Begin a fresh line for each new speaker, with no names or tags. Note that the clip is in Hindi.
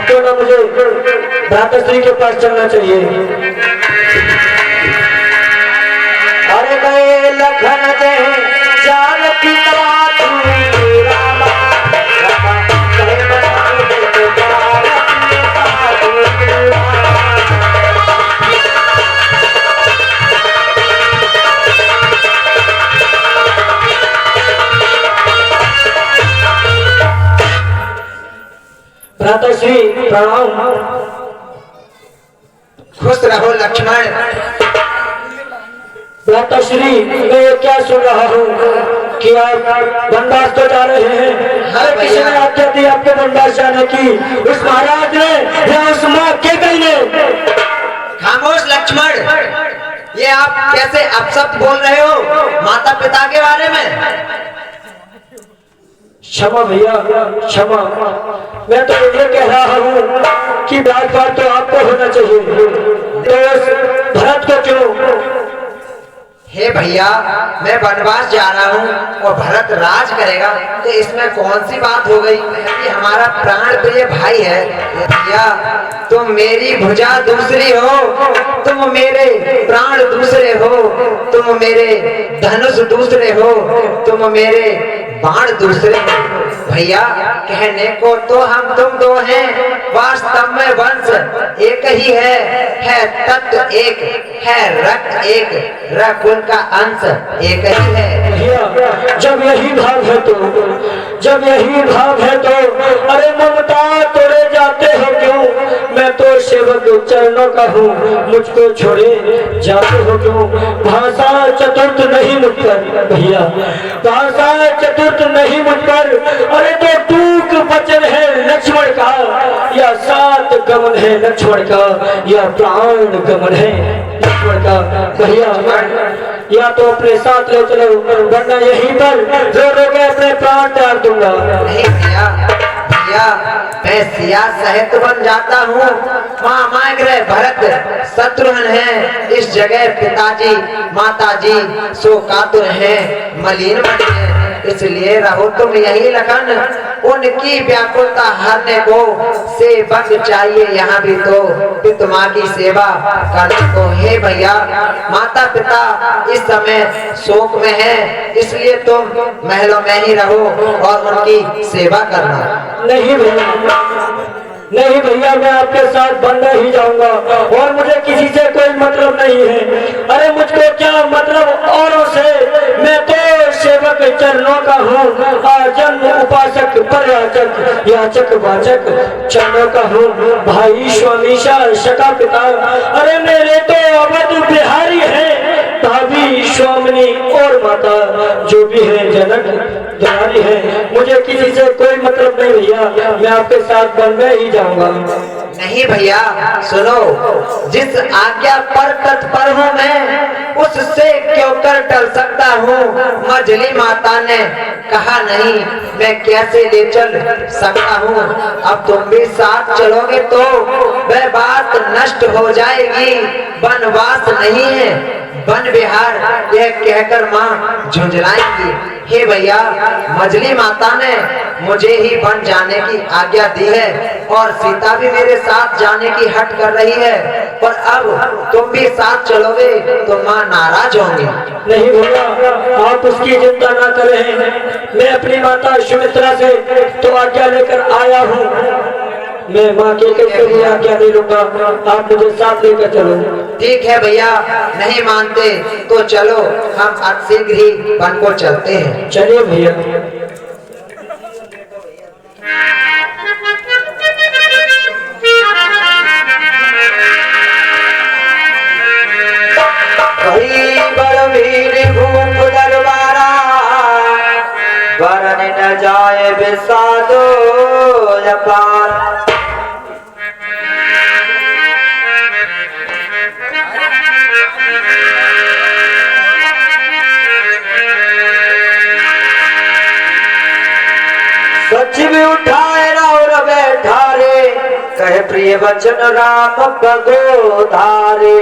अब तो ना मुझे भ्राताश्री के पास चलना चाहिए। अरे गए लखन दे जान पिता भ्राताश्री प्रणाम।
खुश रहो लक्ष्मण।
भ्राताश्री मैं ये क्या सुन रहा हूँ कि आप वनवास तो जा रहे हैं। अरे किसने आज्ञा दी आपको वनवास जाने की? उस महाराज ने या उस माँ के कहने?
खामोश लक्ष्मण, ये आप कैसे अपशब्द बोल रहे हो माता पिता के बारे में?
क्षमा भैया क्षमा। मैं तो ये कह रहा हूँ कि बात तो आपको होना चाहिए, तो भरत को चुनो।
हे भैया, मैं वनवास जा रहा हूँ और भरत राज करेगा, तो इसमें कौन सी बात हो गई? ये हमारा प्राण प्रिय भाई है। भैया तुम मेरी भुजा दूसरी हो, तुम मेरे प्राण दूसरे हो, तुम मेरे धनुष दूसरे हो, तुम मेरे बाण दूसरे हो। भैया कहने को तो हम तुम दो हैं, वास्तव में वंश एक ही है तत्व एक है, रक्त एक, रकुल का अंश एक ही है।
भैया जब यही भाव है तो अरे ममता तोड़े जाते हो क्यों? मैं तो सेवक चरणों का हूँ, मुझको छोड़े जाते हो क्यों? भाषा चतुर्थ नहीं मुझ पर भैया, भाषा चतुर्थ नहीं मुझ पर। अरे तो टूक वचन है लक्ष्मण का, या सात गमन है लक्ष्मण का, या प्राण गमन है लक्ष्मण का। भैया या तो अपने साथ ले चलो, वरना यहीं पर रो रो के अपने प्राण त्याग दूंगा।
नहीं भैया, भैया मैं सिया सहित बन जाता हूँ। माँ माग्रह भरत शत्रुघ्न है, इस जगह पिताजी माताजी शोकातुर है, मलिन मन है, इसलिए रहो तुम यही लखन। उनकी व्याकुलता हरने को सेवक चाहिए यहाँ भी तो, पिता माँ की सेवा करने को। हे भैया माता पिता इस समय शोक में है, इसलिए तुम महलों में ही रहो और उनकी सेवा करना।
नहीं भैया, नहीं भैया, मैं आपके साथ बनना ही जाऊंगा और मुझे किसी से कोई मतलब नहीं है। अरे मुझको क्या मतलब औरों से? मैं तो सेवक चरणों का हूँ, जन्म उपासक परयाचक याचक वाचक चरणों का हूँ, भाई स्वामी सका पिता। अरे मेरे तो अवध बिहारी है, भाभी स्वामिनी और माता जो भी है जनक दुलारी है। मुझे किसी से कोई मतलब नहीं भैया, मैं आपके साथ बनने ही जाऊंगा।
नहीं भैया सुनो, जिस आज्ञा पर तत्पर हूँ मैं, उससे क्यों कर टल सकता हूँ? मजली माता ने कहा नहीं, मैं कैसे ले चल सकता हूँ? अब तुम भी साथ चलोगे तो वह बात नष्ट हो जाएगी। वनवास नहीं है वन विहार, यह कहकर माँ झुंझलाएंगी। हे भैया मजली माता ने मुझे ही वन जाने की आज्ञा दी है और सीता भी मेरे साथ जाने की हट कर रही है, पर अब तुम भी साथ चलोगे तो माँ नाराज होंगी।
नहीं भैया आप उसकी चिंता ना करें, मैं अपनी माता सुमित्रा से तो आज्ञा लेकर आया हूँ। मैं माँ के लिए आज्ञा नहीं लूंगा, आप मुझे साथ लेकर चलो।
ठीक है भैया, नहीं मानते तो चलो, हम आज शीघ्र ही वन को चलते हैं।
चलिए भैया। वरन न जाए विषादो अपार, सचिव उठाए और बैठा रे, कहे प्रिय वचन राम पगो धारे।